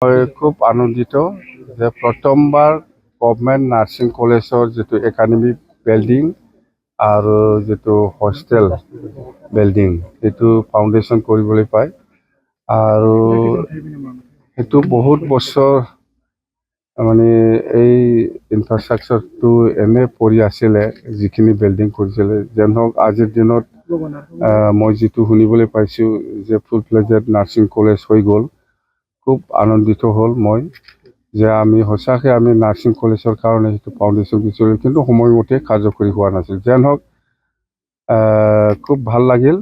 খুব আনন্দিত যে প্ৰথমবাৰ গভৰ্ণমেণ্ট নাৰ্ছিং কলেজৰ যিটো একাডেমিক বিল্ডিং আৰু যিটো হোষ্টেল বিল্ডিং সেইটো ফাউণ্ডেশ্যন কৰিবলৈ পায় আৰু সেইটো বহুত বছৰ মানে এই ইনফ্ৰাষ্ট্ৰাকচাৰটো এনে পৰি আছিলে যিখিনি বিল্ডিং কৰিছিলে যেন হওক আজিৰ দিনত মই যিটো শুনিবলৈ পাইছোঁ যে ফুল ফ্লেজেড নাৰ্ছিং কলেজ হৈ গ'ল খুব আনন্দিত হ'ল মই যে আমি সঁচাকৈ আমি নাৰ্ছিং কলেজৰ কাৰণে সেইটো ফাউণ্ডেশ্যন দিছিলোঁ কিন্তু সময়মতে কাৰ্যকৰী হোৱা নাছিল যেন হওক খুব ভাল লাগিল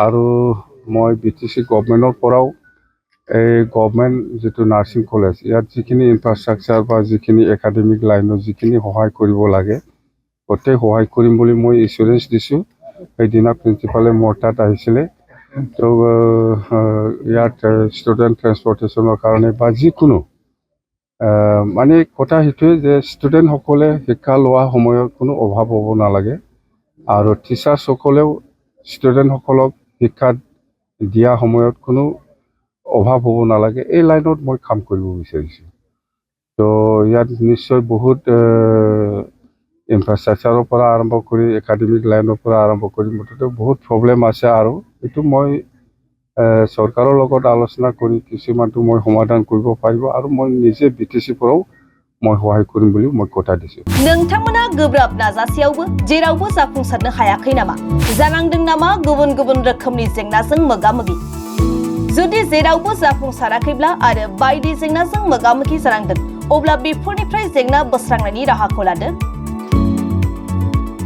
আৰু মই BTC গভৰ্ণমেণ্টৰ পৰাও এই গভৰ্ণমেণ্ট যিটো নাৰ্ছিং কলেজ ইয়াত যিখিনি ইনফ্ৰাষ্ট্ৰাকচাৰ বা যিখিনি একাডেমিক লাইনত যিখিনি সহায় কৰিব লাগে গোটেই সহায় কৰিম বুলি মই এছুৰেঞ্চ দিছোঁ সেইদিনা প্ৰিন্সিপালে মোৰ তাত আহিছিলে তো ইয়াত ষ্টুডেণ্ট ট্ৰেন্সপৰ্টেশ্যনৰ কাৰণে বা যিকোনো মানে কথা সেইটোৱে যে ষ্টুডেণ্টসকলে শিক্ষা লোৱা সময়ত কোনো অভাৱ হ'ব নালাগে আৰু টিচাৰ্ছসকলেও ষ্টুডেণ্টসকলক শিক্ষা দিয়া সময়ত কোনো অভাৱ হ'ব নালাগে এই লাইনত মই কাম কৰিব বিচাৰিছোঁ তো ইয়াত নিশ্চয় বহুত ইনফ্ৰাষ্ট্ৰাকচাৰৰ পৰা আৰম্ভ কৰি একাডেমিক লাইনৰ পৰা আৰম্ভ কৰি মুঠতে বহুত প্ৰব্লেম আছে আৰু এইটো মই চৰকাৰৰ লগত আলোচনা কৰি কিছুমানটো মই সমাধান কৰিব পাৰিব আৰু মই নিজে BTC পৰাও মই সহায় কৰিম বুলি মই কথা দিছোঁ नोंथांमोना गोब्राब नाजासेयावबो जेरावबो जाफुंसारनो हायाखै नामा जानांदों नामा गुबुन गुबुन रोखोमनि जेंनाजों मोगा-मोगि जुदि जेरावबो जाफुंसाराखैब्ला आरो बायदि जेंनाजों मोगा-मोगि जानांदों अब्ला बेफोरनिफ्राय जेंना बोस्रांनायनि राहाखौ लादो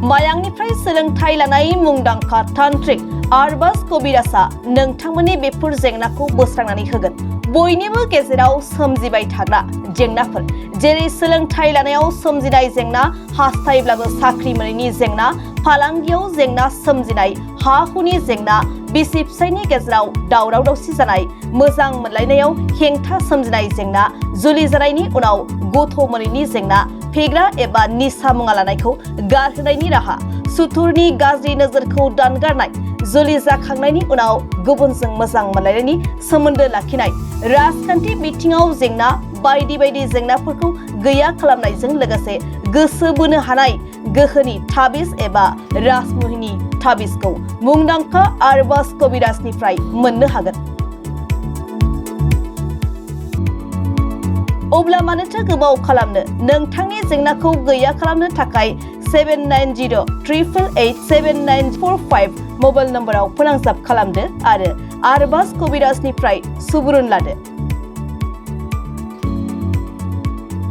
मायांनिफ्राय सोलोंथाइ लानाय मुंदांखा तान्त्रिक आरबाज कबिराजआ नोंथांमोननि बेफोर जेंनाखौ बोस्रांनानै होगोन बयनिबो गेजेराव सोमजिबाय थाग्रा जेंनाफोर जेरै सोलोंथाइ लानायाव सोमजिनाय जेंना हास्थायब्लाबो साख्रि मोनैनि जेंना फालांगियाव जेंना सोमजिनाय हा-हुनि जेंना बिसि फिसायनि गेजेराव दावराव दावसि जानाय मोजां मोनलायनायाव हेंथा सोमजिनाय जेंना जुलि जानायनि उनाव गथ' मोनैनि जेंना फेग्रा एबा निसा मुवा लानायखौ गारहोनायनि राहा सुथुरनि गाज्रि नोजोरखौ दानगारनाय जुलि जाखांनायनि उनाव गुबुनजों मोजां मोनलायनायनि सोमोन्दो लाखिनाय राजखान्थि बिथिङाव जेंना बायदि बायदि जेंनाफोरखौ गैया खालामनायजों लोगोसे गोसो बोनो हानाय गोहोनि ताबिज एबा राजमुहिनि ताबिजखौ मुंदांखा आरबाज कबिराजनिफ्राय मोननो हागोन अब्ला मानोथो गोबाव खालामनो नोंथांनि जेंनाखौ गैया खालामनो थाखाय 7908887945 मबाइल नम्बराव फोनांजाब खालामदो आरो आरबाज कबिराजनिफ्राय सुबुरुन लादो